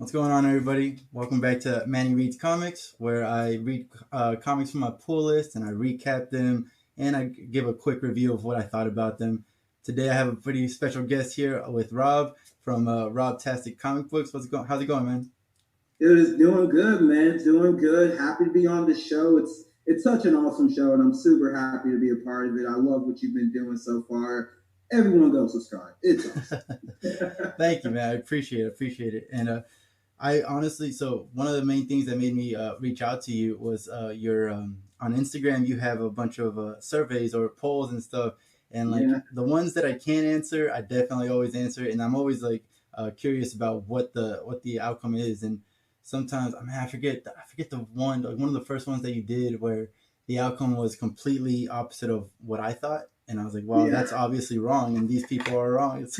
What's going on, everybody? Welcome back to Manny Reads Comics, where I read comics from my pull list and I recap them and I give a quick review of what I thought about them. Today, I have a pretty special guest here with Rob from Rob-tastic Comic Books. How's it going, man? Dude, it's doing good, man. It's doing good. Happy to be on the show. It's such an awesome show, and I'm super happy to be a part of it. I love what you've been doing so far. Everyone go subscribe. It's awesome. Thank you, man. I appreciate it. And I honestly, so one of the main things that made me reach out to you was your on Instagram. You have a bunch of surveys or polls and stuff, and like Yeah. the ones that I can't answer, I definitely always answer, and I'm always like curious about what the outcome is. And sometimes I forget the one like one of the first ones that you did where the outcome was completely opposite of what I thought, and I was like, wow, Yeah. that's obviously wrong, and these people are wrong. It's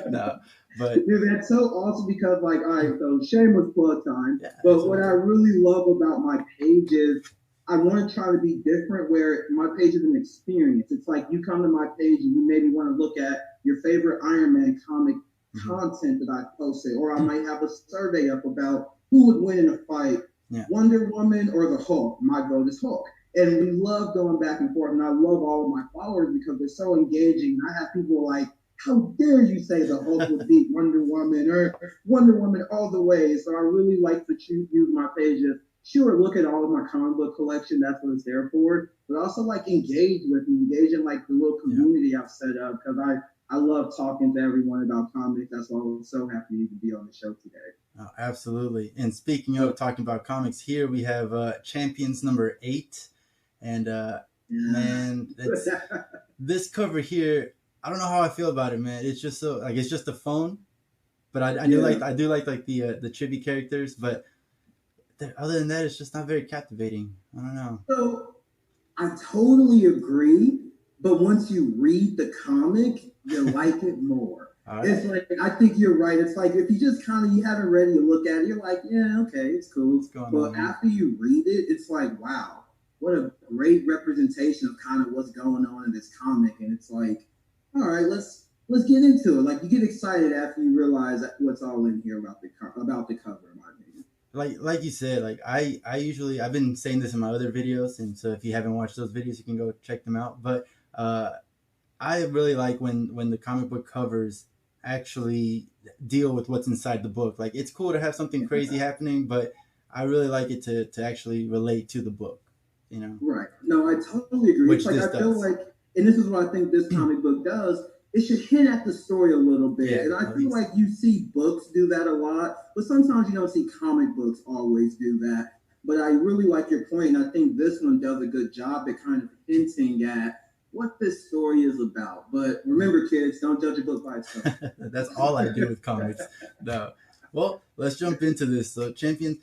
no, but Dude, that's so awesome because, like, all right, so shameless plug time. yeah, But what I absolutely. really love about my page is I want to try to be different where my page is an experience. It's like you come to my page and you maybe want to look at your favorite Iron Man comic Hmm. content that I posted, or I might have a survey up about who would win in a fight, Yeah. Wonder Woman or the Hulk. My vote is Hulk. And we love going back and forth, and I love all of my followers because they're so engaging. And I have people like, how dare you say the Hulk would beat Wonder Woman or Wonder Woman all the way? So I really like to use my page as sure, look at all of my comic book collection. That's what it's there for. But also like engage in like the little Yeah. community I've set up because I love talking to everyone about comics. That's why I'm so happy to be on the show today. Oh, absolutely. And speaking So of talking about comics, here we have Champions number 8, and man, that's yeah. this cover here. I don't know how I feel about it, man. It's just so like it's just a phone, but I do Yeah. like the chibi characters, but other than that, it's just not very captivating. I don't know. So I totally agree, but once you read the comic, you like it more. All It's right, like I think you're right. It's like if you just kind of you haven't read it, you look at it, you're like, yeah, okay, it's cool. what's going But on here? after you read it, it's like, wow, what a great representation of kind of what's going on in this comic. And it's like, all right, let's get into it. Like you get excited after you realize what's all in here about the cover, in my opinion. Like you said, like I usually I've been saying this in my other videos, and so if you haven't watched those videos, you can go check them out. But uh, I really like when the comic book covers actually deal with what's inside the book. Like it's cool to have something crazy happening, but I really like it to actually relate to the book, you know, Right. No, I totally agree. It's which like this I feel does. like, and this is what I think this comic book does. It should hint at the story a little bit, Yeah, and I at feel least. like you see books do that a lot, but sometimes you don't see comic books always do that. But I really like your point, and I think this one does a good job at kind of hinting at what this story is about. But remember, kids, don't judge a book by its cover. That's all I do with comics. No. Well, let's jump into this. So, Champion,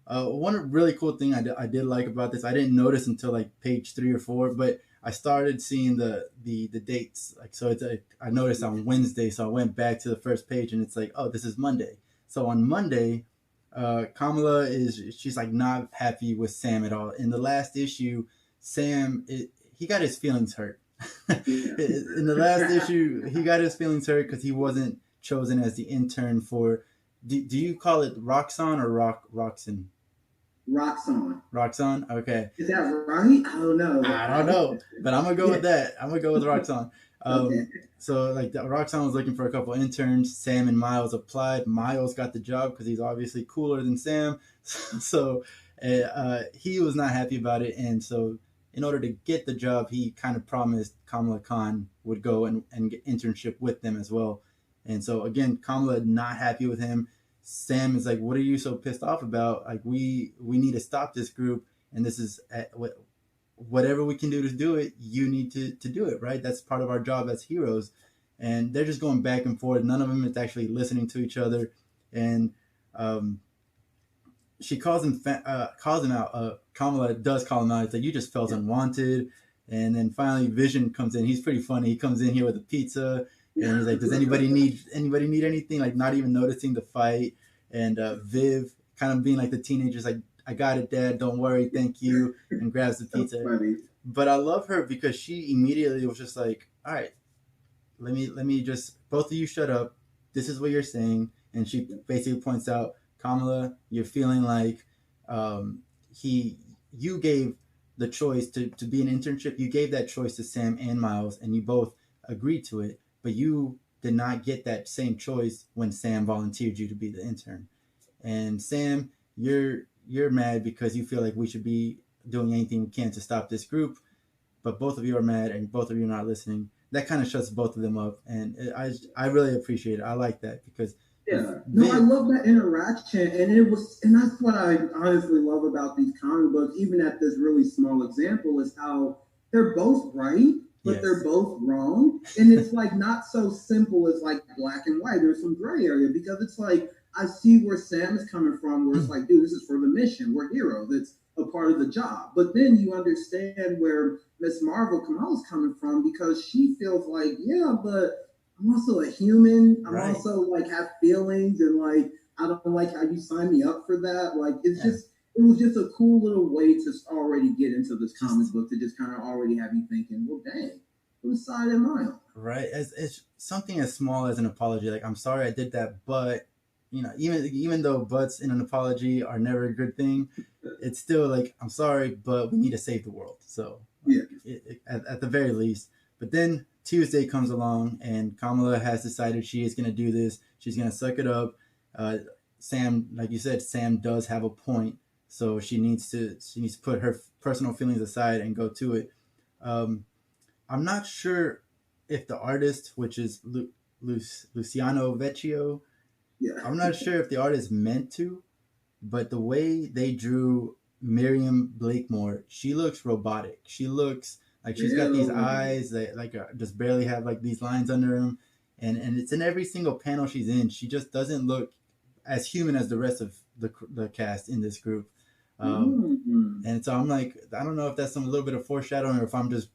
one really cool thing I did like about this, I didn't notice until like page 3 or 4, but I started seeing the dates. Like, so it's I noticed on Wednesday, so I went back to the first page, and it's like, oh, this is Monday. So on Monday, Kamala she's like not happy with Sam at all. In the last issue, he got his feelings hurt. Yeah. In the last issue, he got his feelings hurt because he wasn't chosen as the intern for. Do you call it Roxxon or Roxxon? Rocks on. Roxxon? Okay. Is that right? I don't know. I don't know, but I'm gonna go Yeah. with that. I'm gonna go with Roxxon. Okay. So like Roxxon was looking for a couple interns. Sam and Miles applied. Miles got the job because he's obviously cooler than Sam. So he was not happy about it, and so in order to get the job, he kind of promised Kamala Khan would go and get internship with them as well. And so again, Kamala not happy with him. Sam is like, "What are you so pissed off about? Like we need to stop this group, and this is whatever we can do to do it, you need to do it, right? That's part of our job as heroes." And they're just going back and forth. None of them is actually listening to each other. And um, she calls him out. Kamala does call him out. It's like, you just felt Yeah. unwanted. And then finally Vision comes in. He's pretty funny. He comes in here with a pizza, and he's like, does anybody need anything? Like, not even noticing the fight. And Viv kind of being like the teenagers, like, I got it, Dad, don't worry, thank you, and grabs the So pizza. funny. But I love her because she immediately was just like, all right, let me just, both of you shut up. This is what you're saying. And she basically points out Kamala, you're feeling like he you gave the choice to be an internship. You gave that choice to Sam and Miles, and you both agreed to it. But you did not get that same choice when Sam volunteered you to be the intern. And Sam, you're mad because you feel like we should be doing anything we can to stop this group, but both of you are mad and both of you are not listening. That kind of shuts both of them up, and I really appreciate it. I like that because Yeah, no, I love that interaction, and that's what I honestly love about these comic books. Even at this really small example, is how they're both right, but they're yes, both wrong, and it's like not so simple as like black and white. There's some gray area because it's like I see where Sam is coming from, where it's like, dude, this is for the mission. We're heroes. It's a part of the job. But then you understand where Miss Marvel Kamala's coming from because she feels like, yeah, but I'm also a human. I'm right, also like have feelings and like I don't like how you sign me up for that. Like it's yeah, just it was just a cool little way to already get into this comic just book to just kind of already have you thinking, well, dang, whose side am I on? right. As it's something as small as an apology. Like I'm sorry I did that, but even though buts in an apology are never a good thing, it's still like I'm sorry, but we need to save the world. So Yeah. like at the very least. But then Tuesday comes along, and Kamala has decided she is going to do this. She's going to suck it up. Sam, like you said, Sam does have a point, so she needs to put her personal feelings aside and go to it. Um, I'm not sure if the artist, which is Luciano Vecchio, Yeah. I'm not sure if the artist meant to, but the way they drew Miriam Blakemore, she looks robotic. She looks like she's got these Really? eyes that like just barely have like these lines under them, and it's in every single panel she's in. She just doesn't look as human as the rest of the cast in this group. Um, Mm-hmm. and so I'm like, I don't know if that's some a little bit of foreshadowing or if I'm just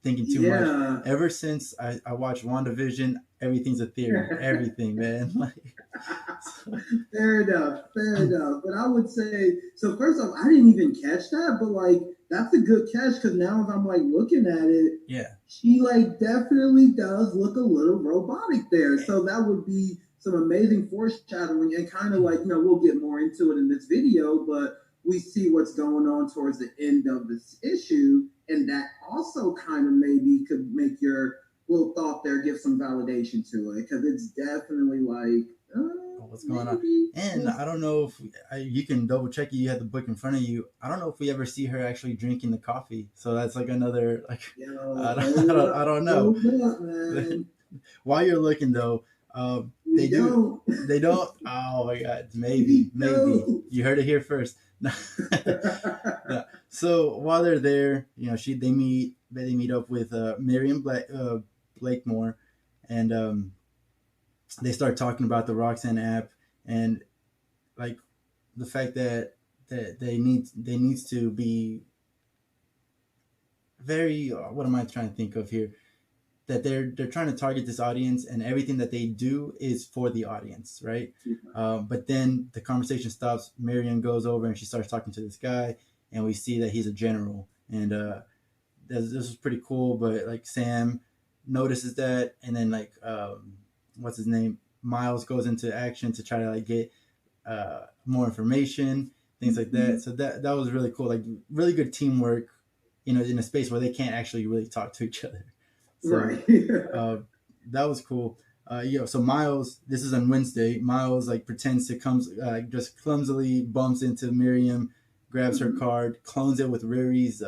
thinking too much. Yeah. Ever since I watched WandaVision, everything's a theory. Everything, man. Like, so, Fair enough, fair enough. But I would say so. First off, I didn't even catch that, but like that's a good catch because now if I'm like looking at it, yeah, she like definitely does look a little robotic there. So that would be some amazing foreshadowing and kind of like we'll get more into it in this video, but we see what's going on towards the end of this issue, and that also kind of maybe could make your little thought there give some validation to it because it's definitely like what's going on. maybe And we'll I don't know if you can double check it. You have the book in front of you. I don't know if we ever see her actually drinking the coffee. So that's like another like yo hold I up, don't know. hold up, man. While you're looking though, We they do don't. they don't. Oh my god, We maybe don't. you heard it here first. No. So while they're there, they meet up with Miriam Blakemore, and they start talking about the Roxanne app and like the fact that they needs to be very what am I trying to think of here, that they're trying to target this audience and everything that they do is for the audience, right? But then the conversation stops. Miriam goes over and she starts talking to this guy, and we see that he's a general, and this is pretty cool. But like Sam notices that, and then like what's his name, Miles goes into action to try to like get more information, things like that. So that was really cool, like really good teamwork, in a space where they can't actually really talk to each other. So Right. uh, that was cool. So Miles, this is on Wednesday. Miles like pretends to come, just clumsily bumps into Miriam, grabs her card, clones it with Riri's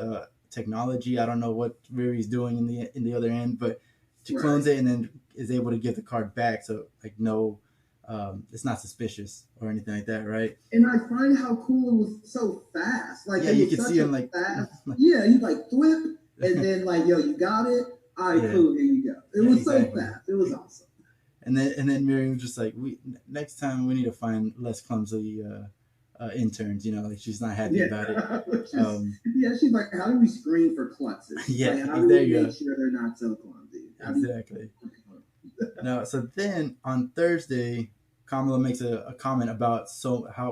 technology. I don't know what Riri's doing in the other end, but she Right. clones it and then is able to give the card back. So like no, it's not suspicious or anything like that, right? And I find how cool it was so fast. Like Yeah, it you was can see such a him like, fast. Yeah, you like flip and yeah, then like yo, you got it. All right, cool. Here you go. It yeah, was so exactly. fast. It was awesome. And then Miriam was just like, we next time we need to find less clumsy interns. Like she's not happy Yeah. about it. Just, yeah. She's like, how do we screen for klutzes? Yeah, Like, how do there we you make go. sure they're not so clumsy? How do you? Exactly. No, so then on Thursday, Kamala makes a comment about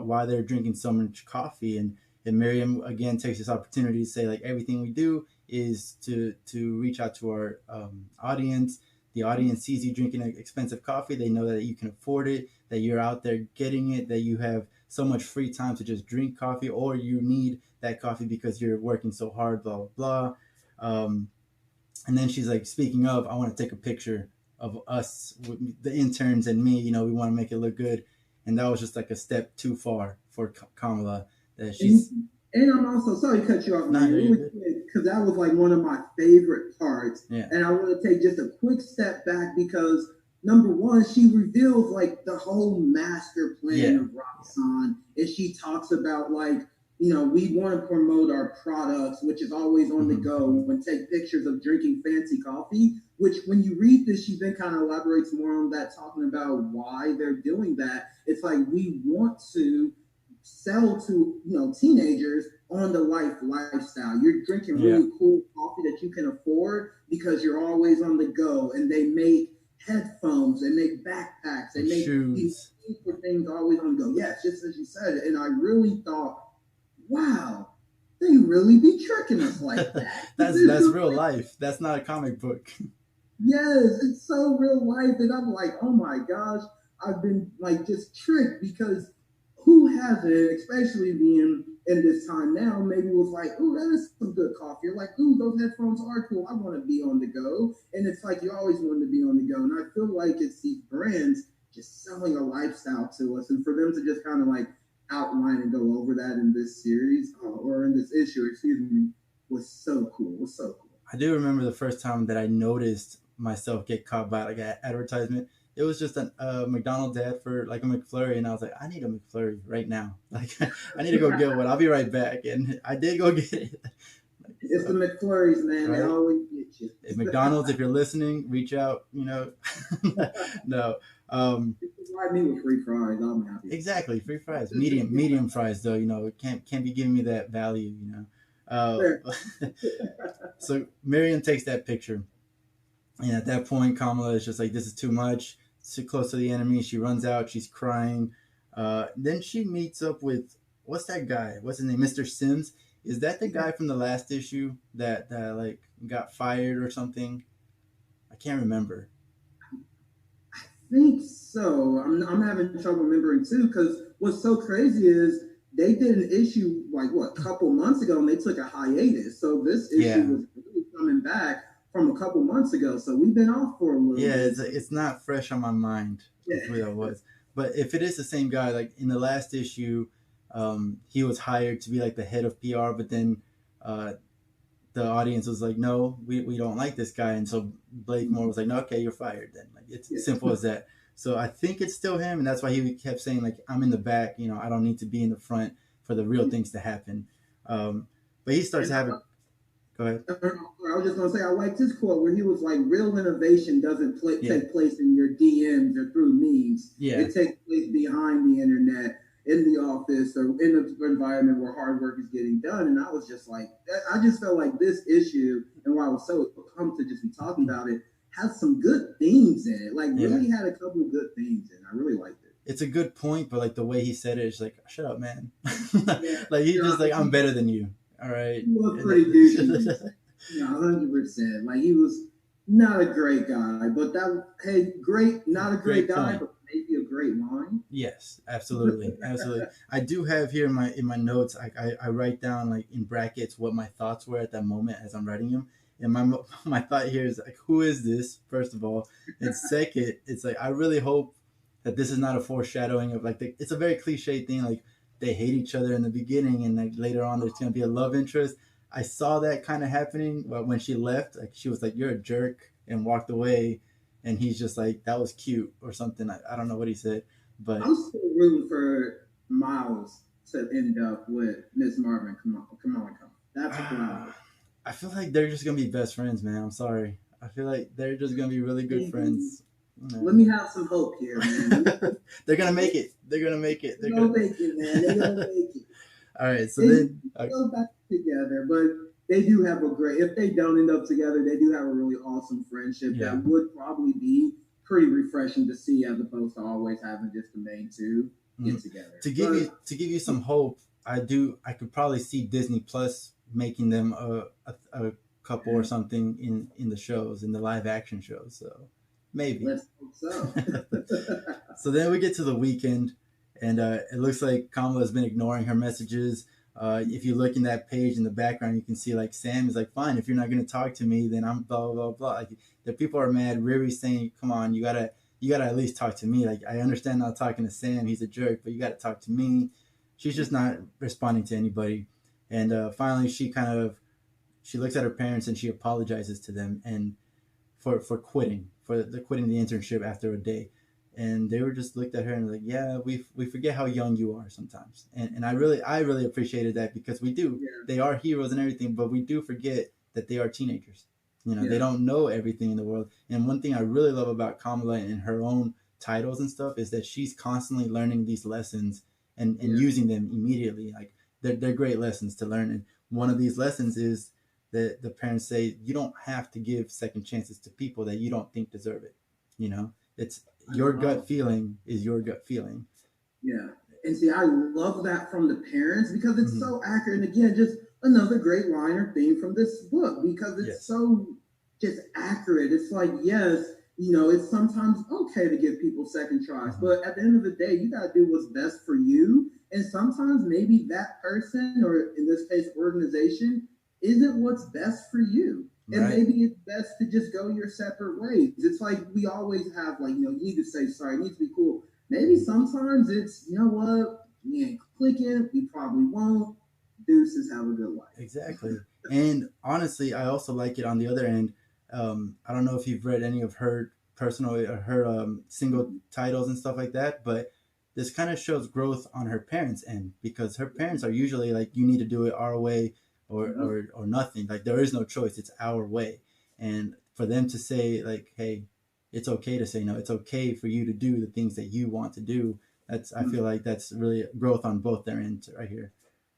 why they're drinking so much coffee, and Miriam again takes this opportunity to say like everything we do is to reach out to our audience. The audience sees you drinking expensive coffee. They know that you can afford it, that you're out there getting it, that you have so much free time to just drink coffee, or you need that coffee because you're working so hard, blah blah blah. And then she's like, speaking of, I want to take a picture of us, the interns and me. We want to make it look good. And that was just like a step too far for Kamala. That And, she's and I'm also sorry to cut you off, not man, really really good. quick, because that was like one of my favorite parts. Yeah. And I want to take just a quick step back because number one, she reveals like the whole master plan of Roxxon, and she talks about like, we want to promote our products, which is always on the go, and take pictures of drinking fancy coffee. Which, when you read this, she then kind of elaborates more on that, talking about why they're doing that. It's like, we want to sell to teenagers on the lifestyle. You're drinking really cool coffee that you can afford because you're always on the go, and they make headphones, they make backpacks, they make these for things always on the go. Yes, just as you said, and I really thought, wow, they really be tricking us like that. that's real life. That's not a comic book. Yes, it's so real life, and I'm like, oh my gosh, I've been like just tricked because who hasn't, especially being in this time now, maybe was like, oh, that is some good coffee. You're like, ooh, those headphones are cool. I want to be on the go. And it's like you always want to be on the go. And I feel like it's these brands just selling a lifestyle to us. And for them to just kind of like outline and go over that in this series or in this issue, excuse me, was so cool. Was so cool. I do remember the first time that I noticed myself get caught by like an advertisement. It was just a McDonald's ad for like a McFlurry, and I was like, I need a McFlurry right now. Like, I need to go get one. I'll be right back, and I did go get it. It's the McFlurries, man. Right? They always get you. At McDonald's, if you're listening, reach out. No. Provide me with free fries. I'm happy. Exactly, free fries. Medium fries, though. It can't be giving me that value. So Miriam takes that picture. And at that point, Kamala is just like, this is too much. It's too close to the enemy. She runs out. She's crying. Then she meets up with, what's that guy? What's his name? Mr. Sims. Is that the guy from the last issue that like got fired or something? I can't remember. I think so. I'm having trouble remembering too, because what's so crazy is they did an issue like a couple months ago, and they took a hiatus. So this issue was really coming back from a couple months ago, so we've been off for a little bit. It's not fresh on my mind. That's where that was. But if it is the same guy, like in the last issue, he was hired to be like the head of PR, but then the audience was like, no, we don't like this guy, and so Blakemore was like, no, okay, you're fired then. Like, it's simple as that. So I think it's still him, and that's why he kept saying like, I'm in the back, I don't need to be in the front for the real things to happen. But he starts having. Go ahead. I was just going to say, I liked his quote where he was like, real innovation doesn't take place in your DMs or through memes. Yeah. It takes place behind the internet, in the office, or in the environment where hard work is getting done. And I was just like, I just felt like this issue, and why I was so pumped to just be talking about it, has some good themes in it. Like, really had a couple of good themes in it. I really liked it. It's a good point, but like the way he said it, it's like, shut up, man. Like, he's just like, I'm better than you. All right. He was pretty douchey. 100%. Like, he was not a great guy, but not a great guy, but maybe a great line. Yes, absolutely, absolutely. I do have here in my notes. I write down like in brackets what my thoughts were at that moment as I'm writing them. And my thought here is like, who is this? First of all, and second, it's like I really hope that this is not a foreshadowing of like it's a very cliche thing, like they hate each other in the beginning, and like later on there's gonna be a love interest. I saw that kind of happening when she left. Like, she was like, "You're a jerk," and walked away, and he's just like, "That was cute" or something. I don't know what he said, but I'm still rooting for Miles to end up with Miss Marvin. Come on. That's a plan. I feel like they're just gonna be best friends, man. I'm sorry. I feel like they're just gonna be really good friends. Let me have some hope here, man. They're gonna make it. They're gonna make it. They're gonna make it, man. They're gonna make it. All right, so then go back together, but they do have a great. If they don't end up together, they do have a really awesome friendship that would probably be pretty refreshing to see, as opposed to always having just the main two get together. To give you some hope, I could probably see Disney Plus making them a couple or something in the shows, in the live action shows. So maybe. Let's hope so. So then we get to the weekend, And it looks like Kamala has been ignoring her messages. If you look in that page in the background, you can see like Sam is like, fine, if you're not going to talk to me, then I'm blah blah blah blah. Like the people are mad. Riri's saying, come on, you gotta at least talk to me. Like I understand not talking to Sam, he's a jerk, but you got to talk to me. She's just not responding to anybody. And finally, she looks at her parents and she apologizes to them and for quitting for the quitting the internship after a day. And they were just looked at her and like, yeah, we forget how young you are sometimes. And I really appreciated that because we do. Yeah, They are heroes and everything, but we do forget that they are teenagers. They yeah, don't know everything in the world. And one thing I really love about Kamala and her own titles and stuff is that she's constantly learning these lessons and yeah. using them immediately. Like they're great lessons to learn. And one of these lessons is that the parents say you don't have to give second chances to people that you don't think deserve it. It's I your gut know. feeling is your gut feeling. Yeah. And see, I love that from the parents because it's Mm-hmm. so accurate. And again, just another great line or theme from this book because it's Yes. so just accurate. It's like, yes, it's sometimes okay to give people second tries, Mm-hmm. but at the end of the day, you got to do what's best for you. And sometimes maybe that person, or in this case, organization, isn't what's best for you. And Right. maybe it's best to just go your separate ways. It's like we always have, like, you need to say sorry, it needs to be cool. Maybe Mm-hmm. sometimes it's, what, we ain't clicking, we probably won't. Deuces, have a good life. Exactly. And honestly, I also like it on the other end. I don't know if you've read any of her personal or her single Mhm. titles and stuff like that, but this kind of shows growth on her parents' end because her parents are usually like, you need to do it our way Yep. or nothing. Like there is no choice. It's our way. And for them to say like, hey, it's okay to say no. It's okay for you to do the things that you want to do. I feel Mhm. like that's really growth on both their ends right here.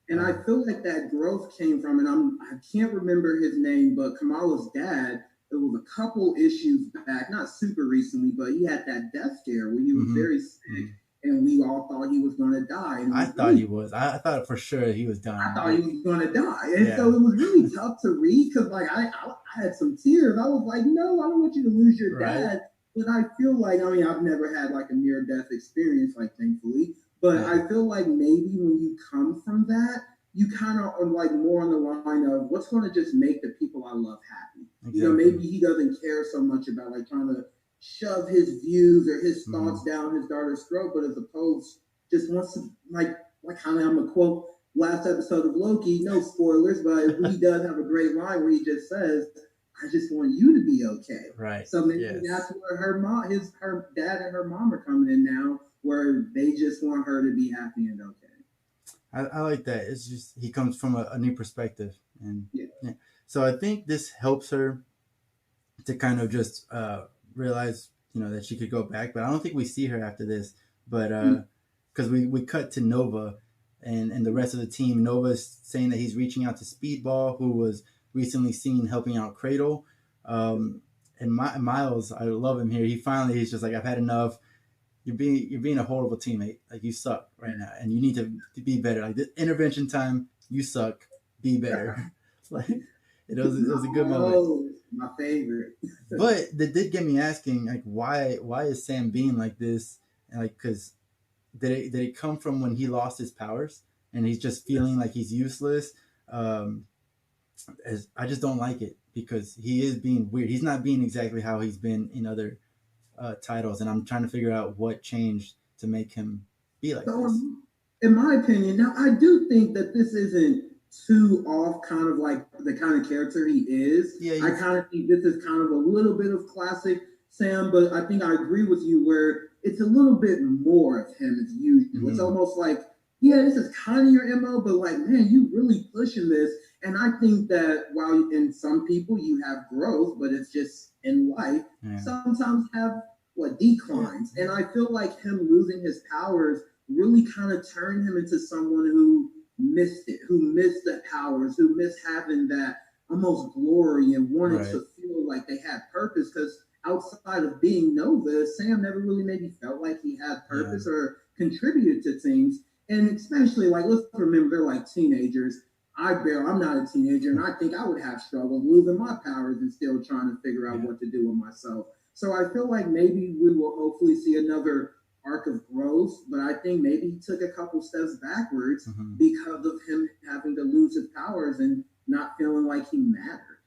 And I Um, feel like that growth came from, and I can't remember his name, but Kamala's dad. It was a couple issues back, not super recently, but he had that death scare where he was mhm, very sick, mhm. and we all thought he was going to die, and it I was thought he really, was. I thought for sure he was I dying. thought he Like, was going to die, and so yeah, it was really tough to read because like I had some tears. I was like, no, I don't want you to lose your right. dad, but I feel like, I mean, I've never had like a near death experience, like, thankfully, but Yeah, I feel like maybe when you come from that, you kind of are like more on the line of what's going to just make the people I love happy. exactly. Maybe he doesn't care so much about like trying to shove his views or his Hmm. thoughts down his daughter's throat, but as opposed just wants to like kind of, I'm gonna quote last episode of Loki, no spoilers, but he does have a great line where he just says, "I just want you to be okay." Right. So maybe Yes. that's where her dad and her mom are coming in now, where they just want her to be happy and okay. I like that. It's just he comes from a new perspective, and Yeah. yeah. So I think this helps her to kind of just realize, that she could go back. But I don't think we see her after this. But Mm-hmm. because we cut to Nova and the rest of the team. Nova's saying that he's reaching out to Speedball, who was recently seen helping out Cradle. And Miles, I love him here. He's just like, I've had enough. You're being a horrible teammate. Like you suck right now, and you need to be better. Like this intervention time, you suck. Be better. Like it was a good moment. Oh, my favorite. But that did get me asking, like, why is Sam being like this? And like, because did it come from when he lost his powers and he's just feeling like he's useless? Um, as I just don't like it because he is being weird. He's not being exactly how he's been in other titles, and I'm trying to figure out what changed to make him be like So, this. in my opinion, now I do think that this isn't too off kind of like the kind of character he is. Yeah, I kind of think this is kind of a little bit of classic Sam, but I think I agree with you where it's a little bit more of him as usual. It's mm-hmm, almost like, yeah, this is kind of your MO, but like, man, you really pushing this. And I think that while in some people you have growth, but it's just in life, yeah, sometimes have what declines. And I feel like him losing his powers really kind of turned him into someone who missed it, who missed the powers, who missed having that almost glory and wanted right, to feel like they had purpose. Because outside of being Nova, Sam never really maybe felt like he had yeah, purpose or contributed to things. And especially like, let's remember they're like teenagers. I'm not a teenager, and I think I would have struggled losing my powers and still trying to figure out yeah, what to do with myself. So I feel like maybe we will hopefully see another arc of growth, but I think maybe he took a couple steps backwards Hmm. because of him having to lose his powers and not feeling like he mattered.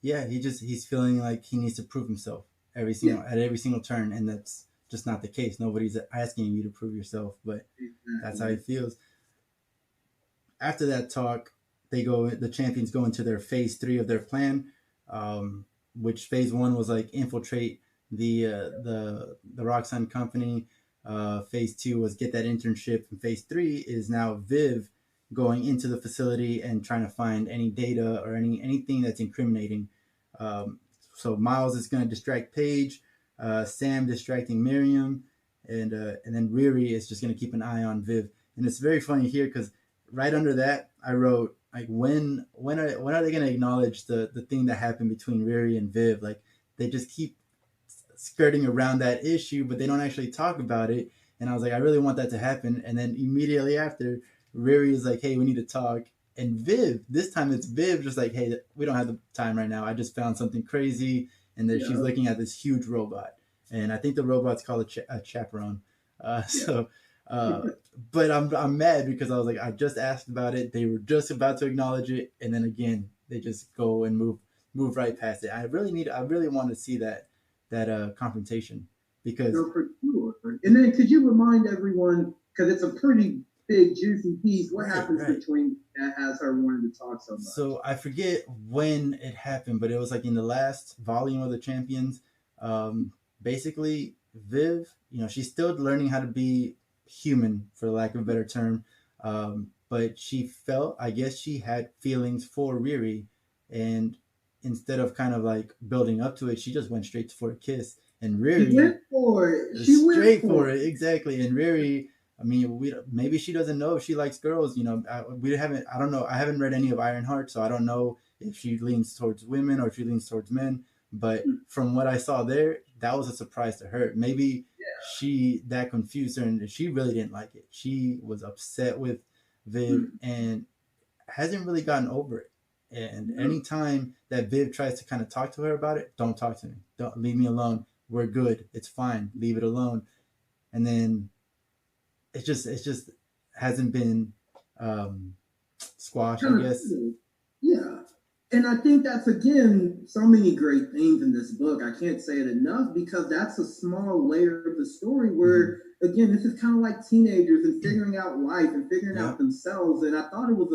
Yeah, he's feeling like he needs to prove himself Yeah, at every single turn, and that's just not the case. Nobody's asking you to prove yourself, but that's how he exactly. feels. After that talk, the champions go into their phase three of their plan, um, which phase one was like infiltrate the Roxxon company. Phase two was get that internship, and phase three is now Viv going into the facility and trying to find any data or anything that's incriminating. Um, so Miles is going to distract Paige, Sam distracting Miriam, and then Riri is just going to keep an eye on Viv. And it's very funny here because right under that I wrote like when are they going to acknowledge the thing that happened between Riri and Viv? Like they just keep skirting around that issue, but they don't actually talk about it. And I was like, I really want that to happen. And then immediately after, Riri is like, hey, we need to talk. And Viv, this time it's Viv, just like, hey, we don't have the time right now. I just found something crazy. And then she's Yeah, looking at this huge robot. And I think the robot's called a chaperone. Uh, yeah. so, uh, but I'm mad because I was like, I just asked about it. They were just about to acknowledge it. And then again, they just go and move right past it. I really want to see that confrontation because No, for sure. And then could you remind everyone, because it's a pretty big, juicy piece, what happens right. between that has her wanting to talk so much? So I forget when it happened, but it was like in the last volume of the Champions. Um, Basically, Viv, she's still learning how to be human, for lack of a better term. But she felt, I guess, she had feelings for Riri, and instead of kind of like building up to it, she just went straight for a kiss. And She Riri went for it. She went straight for for it, exactly. And Riri, I mean, maybe she doesn't know if she likes girls. We haven't. I don't know. I haven't read any of Ironheart, so I don't know if she leans towards women or if she leans towards men. But it. from what I saw there, that was a surprise to her. Maybe Yeah. she that confused her, and she really didn't like it. She was upset with Viv Mm. and hasn't really gotten over it. And No. anytime that Viv tries to kind of talk to her about it, don't talk to me. Don't leave me alone. We're good. It's fine. Leave it alone. And then it just hasn't been um, squashed, I Kind of, guess. yeah. And I think that's again so many great things in this book. I can't say it enough because that's a small layer of the story Mm-hmm. where again this is kind of like teenagers and figuring out life and figuring out Yep. themselves. And I thought it was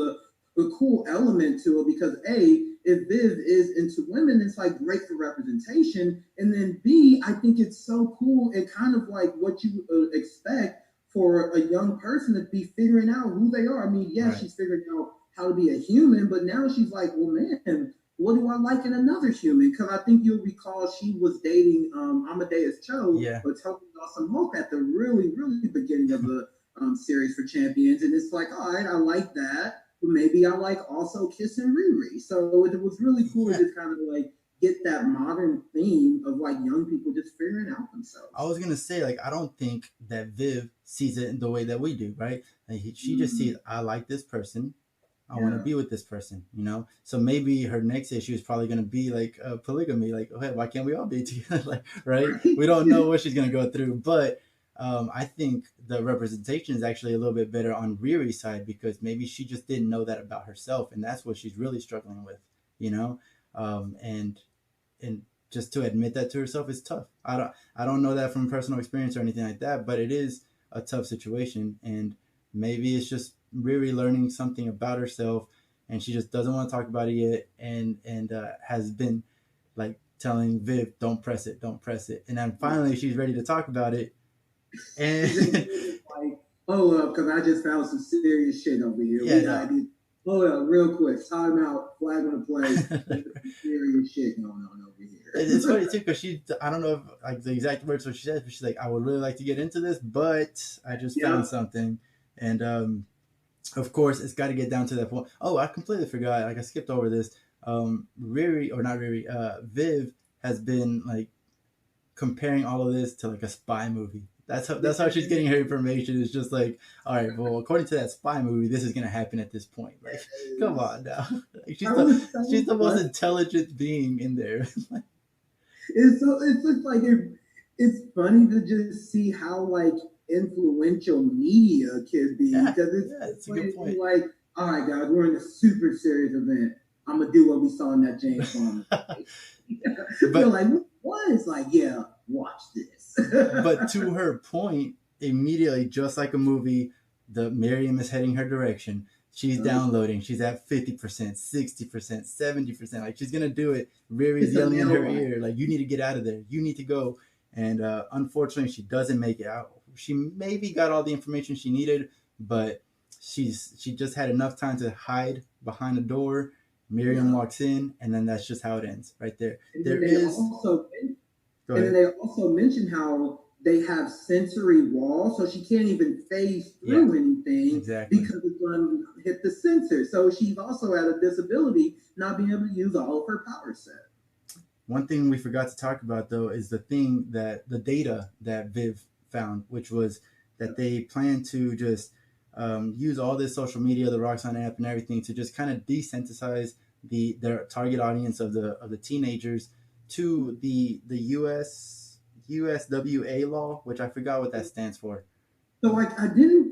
a cool element to it because A, if Viv is into women, it's like great for representation. And then B, I think it's so cool and kind of like what you expect for a young person to be figuring out who they are. I mean, yes, Right. she's figuring out how to be a human, but now she's like, well, man, what do I like in another human? Because I think you'll recall she was dating Amadeus Cho Yeah. or Tony Dawson Hope at the really, really beginning of the series for Champions. And it's like, all right, I like that, but maybe I like also Kiss and Riri. So it was really cool to Yeah. just kind of like get that modern theme of like young people just figuring out I themselves. was gonna say like I don't think that Viv sees it in the way that we do, right? Like, she just sees Mm, I like this person. I want to yeah. be with this person. So maybe her next issue is probably going to be like polygamy. Like, okay, why can't we all be together? Like, right? We don't know what she's going to go through, but I think the representation is actually a little bit better on Riri's side because maybe she just didn't know that about herself, and that's what she's really struggling with. You know, and just to admit that to herself is tough. I don't know that from personal experience or anything like that, but it is a tough situation, and maybe it's just Riri learning something about herself, and she just doesn't want to talk about it yet, and has been like telling Viv, "Don't press it, don't press it," and then finally she's ready to talk about it, and And then it's like, hold up, because I just found some serious shit over here. yeah, We no. got to hold up real quick. Time out, flag on the play. There's some serious shit going on over It's here. funny too because I don't know if like the exact words what she said, but she's like, I would really like to get into this, but I just found Yep. something, and of course, it's got to get down to that point. Oh, I completely forgot. Like I skipped over this. Riri or not Riri, Viv has been like comparing all of this to like a spy movie. That's how she's getting her information. It's just like, all right, well, according to that spy movie, this is gonna happen at this point. Like, come on now. Like, I was she's so the most frustrated. intelligent being in there. It's just like it's funny to just see how like influential media could be, because it's a good point. like, all right, guys, we're in a super serious event. I'm gonna do what we saw in that James Bond. But like, what? It's like, yeah, watch this. But to her point, immediately, just like a movie, the Miriam is heading her direction. She's downloading. She's at 50%, 60%, 70%. Like, she's gonna do it. Riri's yelling in her ear, like, you need to get out of there. You need to go. And unfortunately, she doesn't make it out. She maybe got all the information she needed, but she just had enough time to hide behind a door. Miriam walks in, and then that's just how it ends, right there. And then they also mentioned how they have sensory walls, so she can't even phase through anything because it's going to hit the sensor. So she's also at a disability, not being able to use all of her power set. One thing we forgot to talk about, though, is the data that Viv found, which was that they plan to just use all this social media, the Rxxon app and everything, to just kind of desensitize their target audience of the teenagers to the USWA law, which I forgot what that stands for. So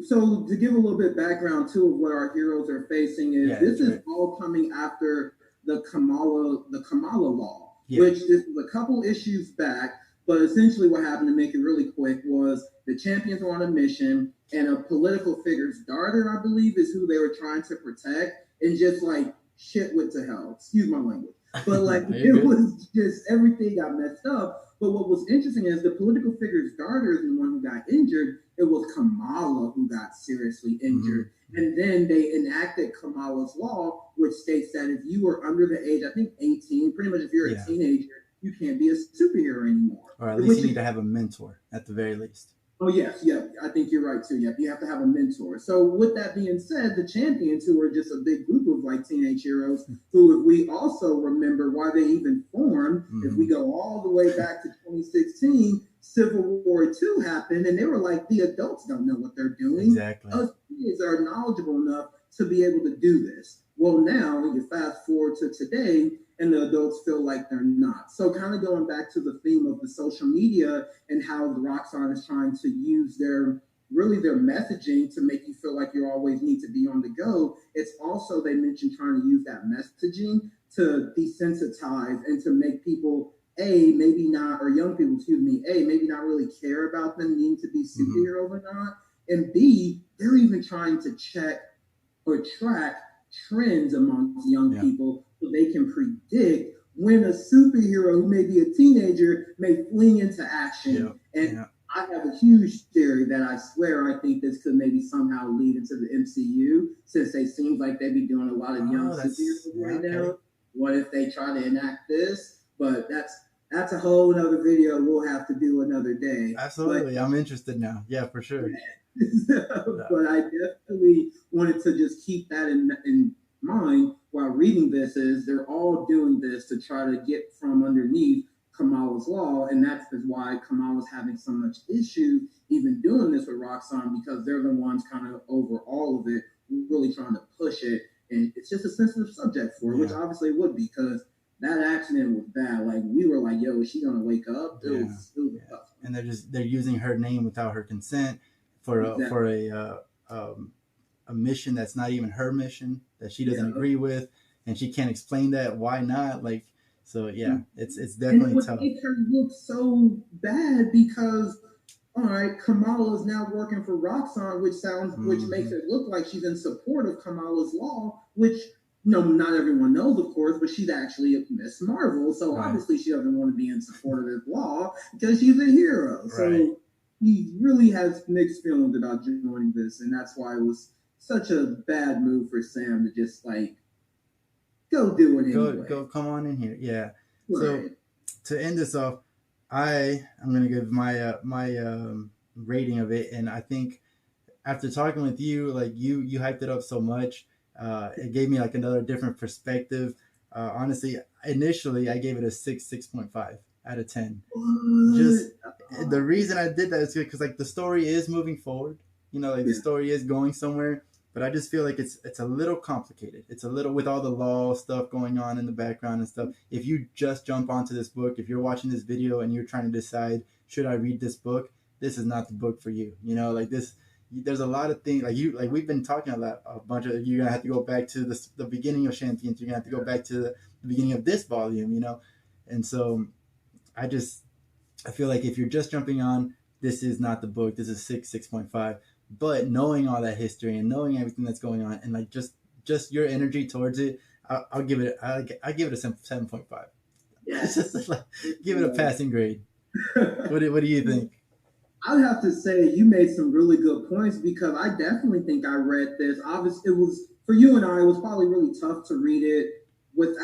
so to give a little bit background too of what our heroes are facing is this is all coming after the Kamala law, which this was a couple issues back, but essentially what happened, to make it really quick, was the champions were on a mission and a political figure's daughter, I believe, is who they were trying to protect, and just like shit went to hell. Excuse my language. But like it was just, everything got messed up. But what was interesting is the political figure's daughter is the one who got injured. It was Kamala who got seriously injured. Mm-hmm. And then they enacted Kamala's law, which states that if you are under the age, I think 18, pretty much if you're a teenager, you can't be a superhero anymore. Or at least you need to have a mentor at the very least. Oh, yes. Yeah, I think you're right, too. Yeah, you have to have a mentor. So with that being said, the champions, who are just a big group of like teenage heroes, who, if we also remember why they even formed, if we go all the way back to 2016, Civil War II happened, and they were like, the adults don't know what they're doing. Exactly. Us kids are knowledgeable enough to be able to do this. Well, now you fast forward to today, and the adults feel like they're not. So kind of going back to the theme of the social media and how the Rxxon is trying to use their messaging to make you feel like you always need to be on the go. It's also, they mentioned, trying to use that messaging to desensitize and to make people, maybe not, or young people, maybe not really care about them needing to be superheroes or not. And B, they're even trying to check or track trends amongst young people, so they can predict when a superhero who may be a teenager may fling into action. I have a huge theory that I swear I think this could maybe somehow lead into the MCU, since they seem like they be doing a lot of young superheroes right now. What if they try to enact this? But that's a whole other video we'll have to do another day. Absolutely. But I'm interested now. Yeah, for sure. But I definitely wanted to just keep that in mind while reading this, is they're all doing this to try to get from underneath Kamala's law, and that's why Kamala's having so much issue even doing this with Rxxon, because they're the ones kind of over all of it, really trying to push it, and it's just a sensitive subject for it, which obviously it would be, because that accident was bad. Like, we were like, yo, is she gonna wake up? It was tough. And they're using her name without her consent for a mission that's not even her mission, that she doesn't agree with, and she can't explain that. Why not? Like, so it's definitely tough. And it makes her look so bad, because all right, Kamala is now working for Roxxon, which makes it look like she's in support of Kamala's law, which not everyone knows, of course, but she's actually a Miss Marvel, so obviously she doesn't want to be in support of this law because she's a hero. So he really has mixed feelings about joining this, and that's why it was such a bad move for Sam to just like go do it anyway. Go come on in here. Yeah. Right. So to end this off, I'm gonna give my rating of it, and I think after talking with you, like you hyped it up so much, it gave me like another different perspective. Honestly, initially I gave it a 6.5 out of 10. Just the reason I did that is because like the story is moving forward, the story is going somewhere, but I just feel like it's a little complicated. It's a little, with all the law stuff going on in the background and stuff. If you just jump onto this book, if you're watching this video and you're trying to decide, should I read this book? this is not the book for you. You know, like this. There's a lot of things like we've been talking a bunch of. You're gonna have to go back to the beginning of Champions. You're gonna have to go back to the beginning of this volume. You know, and so I just I feel like if you're just jumping on, this is not the book. This is 6.5. But knowing all that history and knowing everything that's going on, and like just your energy towards it, I'll give it. I give it a 7.5. It's just like give it a passing grade. What do you think? I'd have to say you made some really good points because I definitely think I read this. Obviously, it was for you and I. It was probably really tough to read it with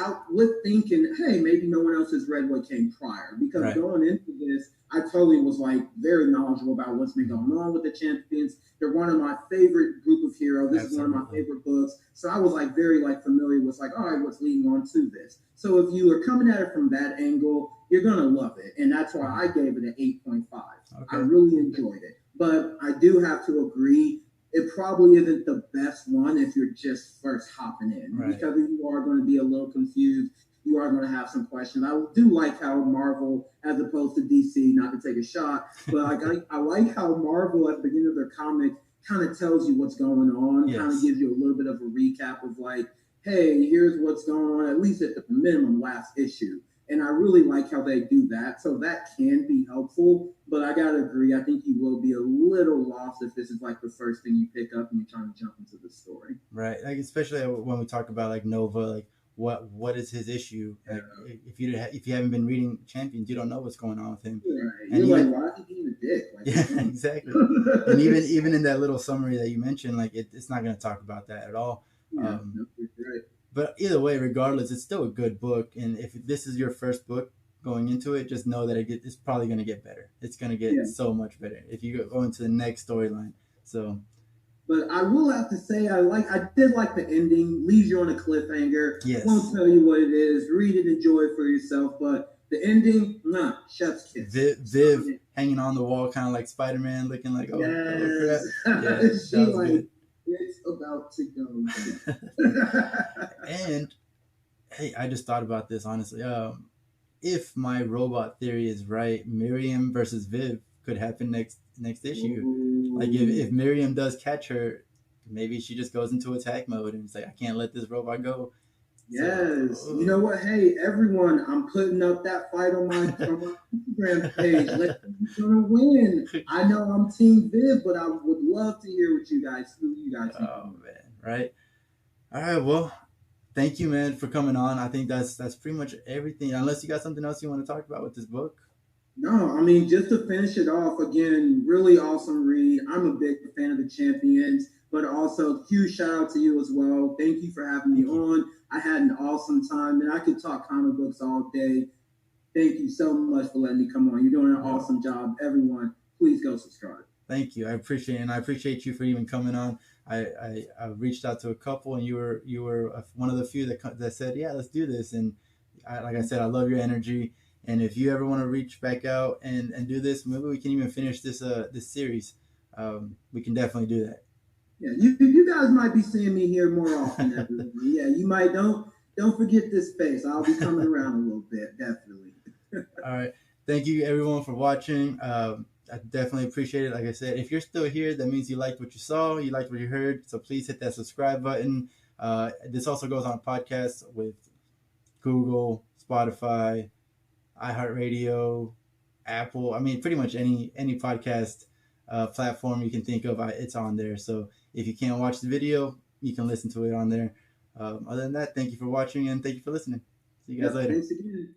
thinking, hey, maybe no one else has read what came prior. Because Right. going into this, I totally was like very knowledgeable about what's been going on with the champions. They're one of my favorite group of heroes. This is one of my favorite books. So I was like very like familiar with like, all right, what's leading on to this. So if you are coming at it from that angle, you're gonna love it. And that's why I gave it an 8.5. Okay. I really enjoyed it. But I do have to agree, it probably isn't the best one if you're just first hopping in. Right. Because you are going to be a little confused. You are going to have some questions. I do like how Marvel, as opposed to DC, not to take a shot, but I like how Marvel at the beginning of their comic kind of tells you what's going on, Yes. kind of gives you a little bit of a recap of like, hey, here's what's going on, at least at the minimum last issue. And I really like how they do that. So that can be helpful. But I got to agree, I think you will be a little lost if this is like the first thing you pick up and you're trying to jump into the story. Right. Like especially when we talk about like Nova, like what is his issue? Like if you haven't been reading Champions, you don't know what's going on with him. Right. And you're like, why is he being a dick? Like, yeah, exactly. And even in that little summary that you mentioned, like it's not going to talk about that at all. Yeah, no, you're right. But either way, regardless, it's still a good book. And if this is your first book going into it, just know that it's probably going to get better. It's going to get so much better if you go into the next storyline. So, but I will have to say I did like the ending. Leaves you on a cliffhanger. Yes. Won't tell you what it is. Read it, enjoy it for yourself. But the ending, nah, chef's kiss. Viv hanging on the wall, kind of like Spider-Man, looking like, oh crap. Yeah, she like. Good. It's about to go. And hey, I just thought about this honestly. If my robot theory is right, Miriam versus Viv could happen next issue. Ooh. Like if Miriam does catch her, maybe she just goes into attack mode and it's like, I can't let this robot go. Yes. So, you know what? Hey, everyone, I'm putting up that fight on my Instagram page. Let's see who's gonna win. I know I'm Team Viv, but I would love to hear what you guys think. Oh man, right? All right, well, thank you, man, for coming on. I think that's pretty much everything. Unless you got something else you want to talk about with this book. No, I mean, just to finish it off, again, really awesome read. I'm a big fan of the Champions, but also huge shout out to you as well. Thank you for having me on. I had an awesome time, and I could talk comic books all day. Thank you so much for letting me come on. You're doing an awesome job. Everyone, please go subscribe. Thank you. I appreciate it, and I appreciate you for even coming on. I reached out to a couple, and you were one of the few that said, yeah, let's do this. And like I said, I love your energy. And if you ever want to reach back out and do this, maybe we can even finish this series. We can definitely do that. Yeah, you guys might be seeing me here more often. Yeah, you might don't forget this space. I'll be coming around a little bit, definitely. All right, thank you everyone for watching. I definitely appreciate it. Like I said, if you're still here, that means you liked what you saw, you liked what you heard. So please hit that subscribe button. This also goes on podcasts with Google, Spotify, iHeartRadio, Apple. I mean, pretty much any podcast platform you can think of, it's on there. So if you can't watch the video, you can listen to it on there. Other than that, thank you for watching and thank you for listening. See you guys later. Thanks again.